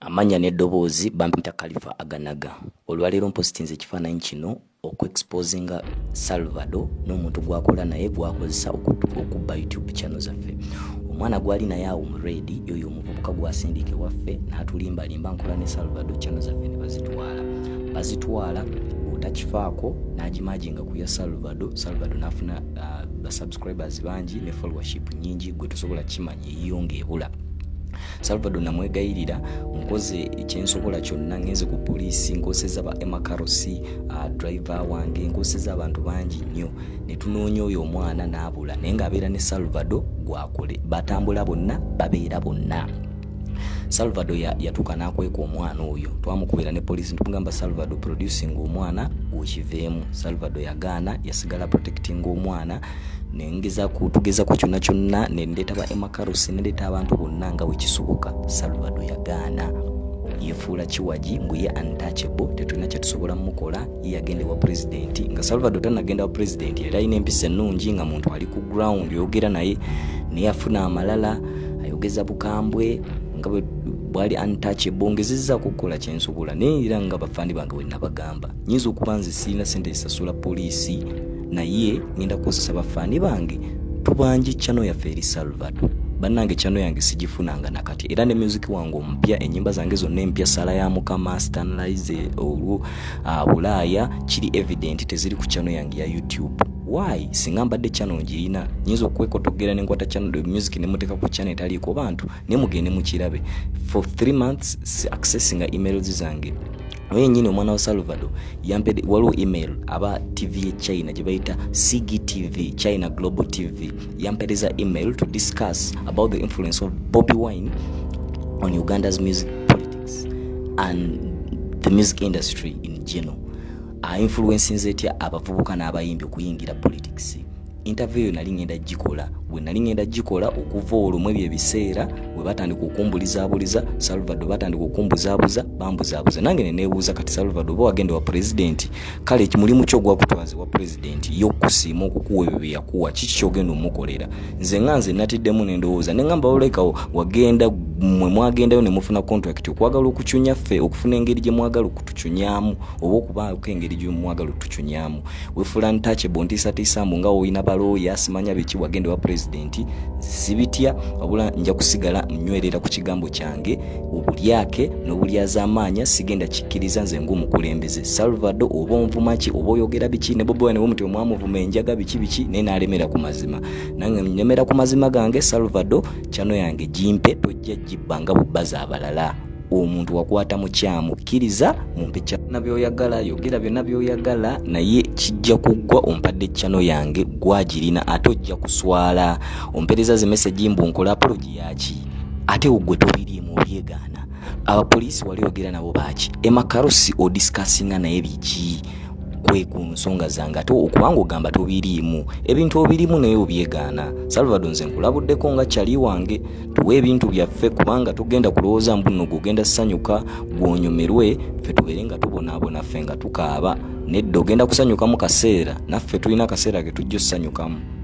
Amanya n'eddoboozi bampita Khalifa Aganaga. Olwaleero mpositinze ekifaananyi kino okuexposinga Salvador n'omuntu gwakola naye gwakozesa okubba YouTube channel zaffe. Omwana gwali naye awo mu reedi yoyo omuvubuka gwasindike waffe n'atulimbalimba nkola ne Salvador channel zaffe ne bazitwala otakifaako n'agimaginga ku ya Salvador n'afuna subscribers bangi ne followership nyingi gwe tosobola kimanya eyiyonga ebula. Salvador namwegayirira nkoze ekyensobola kyonna ngenze ku poliisi nkoseza ba Emakarosi driver wange nkoseza abantu bangi nnyo ne tunoonya oyo omwana n'abula naye ng'abeera ne Salvador gwakole batambula bonna babeera bonna. Salvador yatuuka n'akweka omwana oyo twamukubira ne poliisi ntugamba Salvador producing omwana okiveemu. Salvador yagaana yasigala protecting omwana nengeza kutugeza ku kyonna nendeeta ba Emakarosi nendeeta abantu bonna nga wekisoboka. Salvador yagaana yefuula kiwaji ngu ye untouchable tetulina kyetusobola mukola yagende wa president nga Salvador tanagenda wa president era ayina empisa ennungi nga muntu ali ku ground yogera naye afuna amalala ayogeza bukambwe nga bwali untouchable ngezizza kukola kyensobola naye era nga bafandi bange bwe nabagamba nyinza okuba nze sirina sente zisasula poliisi naye ngenda kukozesa bafandi bange tubanji channel yaffe eri Salvador bannange channel yange sigifunanga nakati era ne music wange ompya enyimba zange zonna empya sala ya mukama Stanley's olwo Bulaya kiri evident teziri ku channel yange ya YouTube. Why singa mbadde channel njirina nyinza okwekotogera nenkwata channel music nemuteka ku channel etaliko bantu ne mugende mukirabe for 3 months accessing emails zange. Wenyine omwana wa Salvador yampede waliwo email aba TV ya China gye bayita CGTV China Global TV yampedeza email to discuss about the influence of Bobi Wine on Uganda's music politics and the music industry in general. Influencing zetya abavubuka n'abayimbi okuyingira politics. Interview nali ngenda gikola okuva olwo mu ebiseera we batandika okumbulizaabuliza Salvador batandika okumbuzaabuza bambuzaabuza nange ne neebuuza kati Salvador bo agenda wa president kale mulimu kyo gwakutwaze wa president yokusiima okukuwa ebyo yakuwa kiki kyogenda omukolera nze natiddemu n'endowooza ne ngamba oleka wagenda mwe mwagendayo ne mufuna contract okwagala okuchunya ffe okufuna engeri gye mwagala okutuchunyamu oba okubaako engeri gye mwagala okutuchunyamu wefula ntouchable ntiisatiisambu nga oyina balooya simanya biki wagenda wa president sibitya wabula nja kusigala nywerera ku kigambo kyange obulyake n'obulyazamaanya sigenda kikkiriza nze ng'omukulembeze Salvador oba onvumaki oba oyogera biki ne Bobi Wine omuti omwamuvuma enjaga biki naye n'alemera ku mazima nange nnemera ku mazima gange Salvador channel yange jimpe tojja jibbanga bubbaza abalala omuntu wakwata mu kyamu kkiriza mumpe channel by'oyagala yogera byonna by'oyagala naye kijja kuggwa ompadde channel yange gwagirina ate ojja kuswala ompereza ze message mbunkola apology yaki ate ugwe tobirimu byegaana abapoliisi wali yogera nabo baki Emakarosi o discussinga naye biki kwe ku nsonga zange ate okubanga ogamba tobirimu ebintu obirimu naye obyegaana Salvador nze nkulabuddeko nga kyali wange tuwe ebintu byaffe kubanga tugenda kulowooza mbuno gugenda ssanyuka gwonyomerwe ffe tubeere nga tubonaabona ffe nga tukaaba nedda ogenda kusanyuka mu kaseera naffe tulina akaseera ke tujja ossanyukamu.